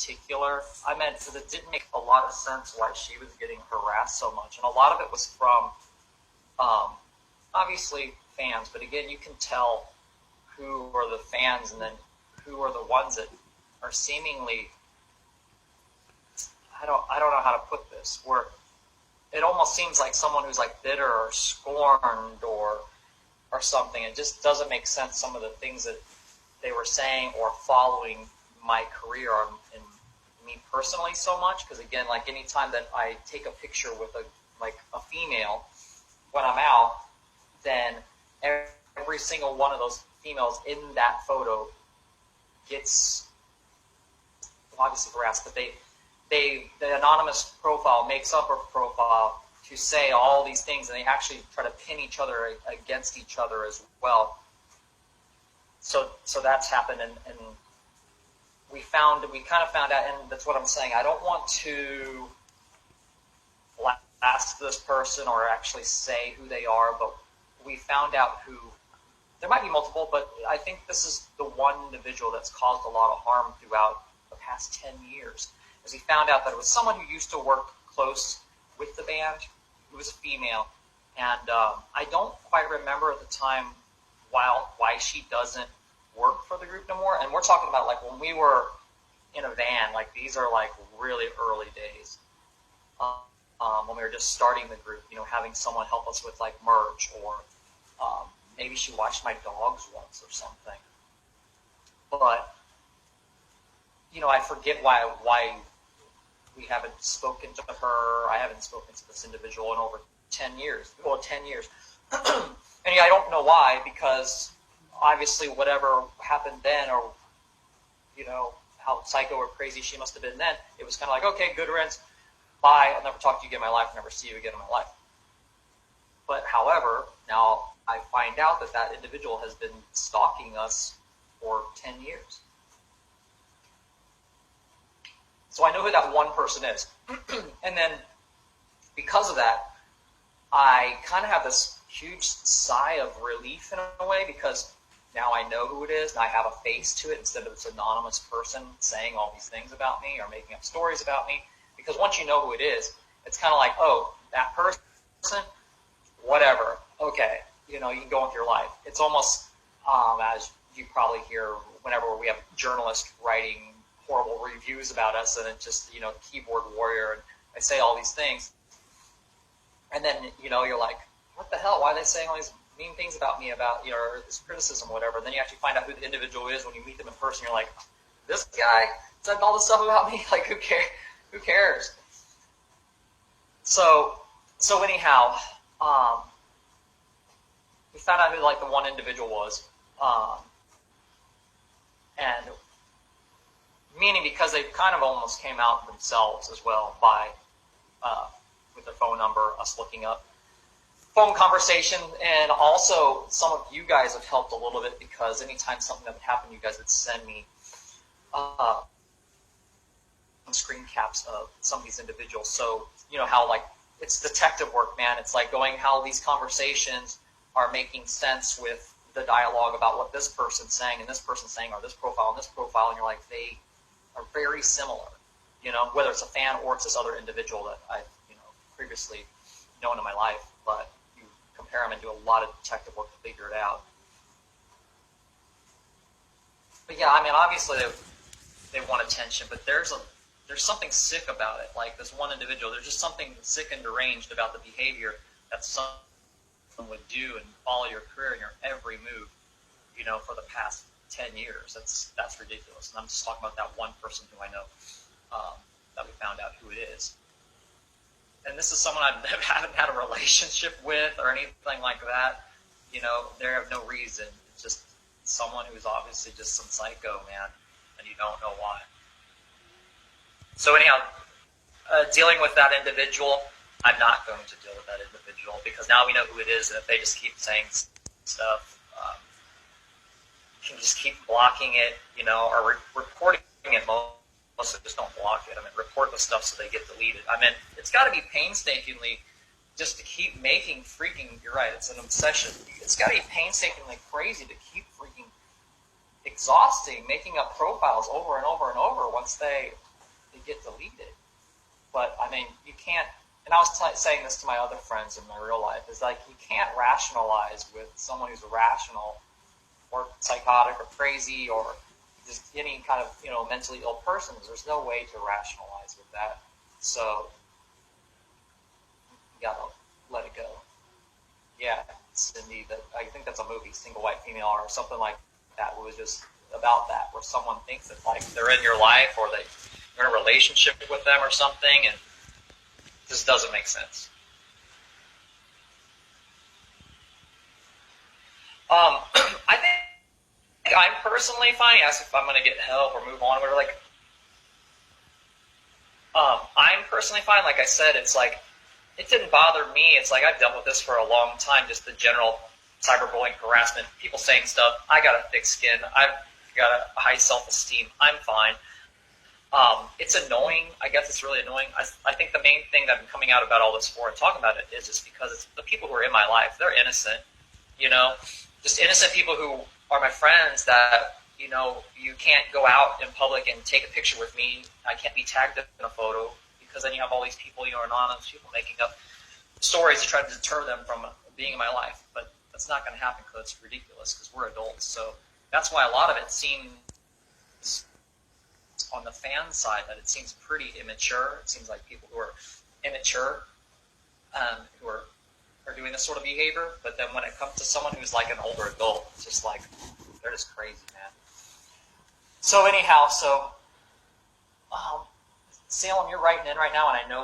particular I meant, because it didn't make a lot of sense why she was getting harassed so much. And a lot of it was from, obviously, fans. But again, you can tell who are the fans and then who are the ones that are seemingly, I don't know how to put this, where it almost seems like someone who's like bitter or scorned or something. It just doesn't make sense, some of the things that they were saying or following my career and me personally so much. Because again, like anytime that I take a picture with a female when I'm out, then every single one of those females in that photo gets obviously harassed, but the anonymous profile makes up a profile to say all these things, and they actually try to pin each other against each other as well. So that's happened, and we kind of found out, and that's what I'm saying. I don't want to blast this person or actually say who they are, but we found out who. There might be multiple, but I think this is the one individual that's caused a lot of harm throughout the past 10 years. As we found out that it was someone who used to work close with the band, who was a female, and I don't quite remember at the time why she doesn't work for the group no more. And we're talking about like when we were in a van, like these are like really early days, when we were just starting the group, having someone help us with like merch, or maybe she watched my dogs once or something. But I forget why we haven't spoken to her. I haven't spoken to this individual in over 10 years. Well, 10 years. And I don't know why, because obviously whatever happened then, or, how psycho or crazy she must have been then, it was kind of like, okay, good riddance, bye, I'll never talk to you again in my life, I'll never see you again in my life. But however, now I find out that individual has been stalking us for 10 years. So I know who that one person is. And then because of that, I kind of have this huge sigh of relief in a way, because now I know who it is and I have a face to it instead of this anonymous person saying all these things about me or making up stories about me. Because once you know who it is, it's kind of like, oh, that person, whatever, okay, you can go with your life. It's almost, as you probably hear whenever we have journalists writing horrible reviews about us, and it's just, keyboard warrior, and I say all these things, and then, you're like, what the hell, why are they saying all these mean things about me, about, or this criticism, whatever. And then you actually find out who the individual is when you meet them in person. You're like, this guy said all this stuff about me? Like, who cares? So anyhow, we found out who, like, the one individual was, and meaning because they kind of almost came out themselves as well by, with their phone number, us looking up phone conversation, and also some of you guys have helped a little bit, because anytime something that would happen, you guys would send me screen caps of some of these individuals. So, how, like, it's detective work, man. It's like going how these conversations are making sense with the dialogue about what this person's saying and this person's saying, or this profile and this profile, and you're like, they are very similar, whether it's a fan or it's this other individual that I've, previously known in my life, but you compare them and do a lot of detective work to figure it out. But yeah, I mean, obviously they want attention, but there's something sick about it. Like this one individual, there's just something sick and deranged about the behavior that someone would do and follow your career and your every move, for the past 10 years. That's ridiculous. And I'm just talking about that one person who I know, that we found out who it is. And this is someone I haven't had a relationship with or anything like that. They have no reason. It's just someone who's obviously just some psycho, man, and you don't know why. So anyhow, dealing with that individual, I'm not going to deal with that individual, because now we know who it is, and if they just keep saying stuff, you can just keep blocking it, or reporting it. Most of just don't block it. I mean, report the stuff so they get deleted. I mean, it's got to be painstakingly just to keep making freaking, you're right, it's an obsession. It's got to be painstakingly crazy to keep freaking exhausting, making up profiles over and over and over once they get deleted. But I mean, you can't. And I was saying this to my other friends in my real life, is like you can't rationalize with someone who's irrational or psychotic or crazy or just any kind of mentally ill person. There's no way to rationalize with that. So you gotta let it go. Yeah, Cindy. That I think that's a movie, Single White Female, or something like that. It was just about that, where someone thinks that like they're in your life or you're in a relationship with them or something, and it just doesn't make sense. I think I'm personally fine. He asked if I'm going to get help or move on or whatever. Like, I'm personally fine. Like I said, it's like, it didn't bother me. It's like I've dealt with this for a long time, just the general cyberbullying, harassment, people saying stuff. I got a thick skin. I've got a high self-esteem. I'm fine. It's annoying. I guess it's really annoying. I think the main thing that I'm coming out about all this for and talking about it is just because it's the people who are in my life. They're innocent, just innocent people who are my friends that, you can't go out in public and take a picture with me. I can't be tagged in a photo because then you have all these people, anonymous people making up stories to try to deter them from being in my life. But that's not going to happen because it's ridiculous because we're adults. So that's why a lot of it seems on the fan side that it seems pretty immature. It seems like people who are immature who are doing this sort of behavior. But then when it comes to someone who's like an older adult, it's just like they're just crazy, man. So anyhow, Salem, you're writing in right now, and I know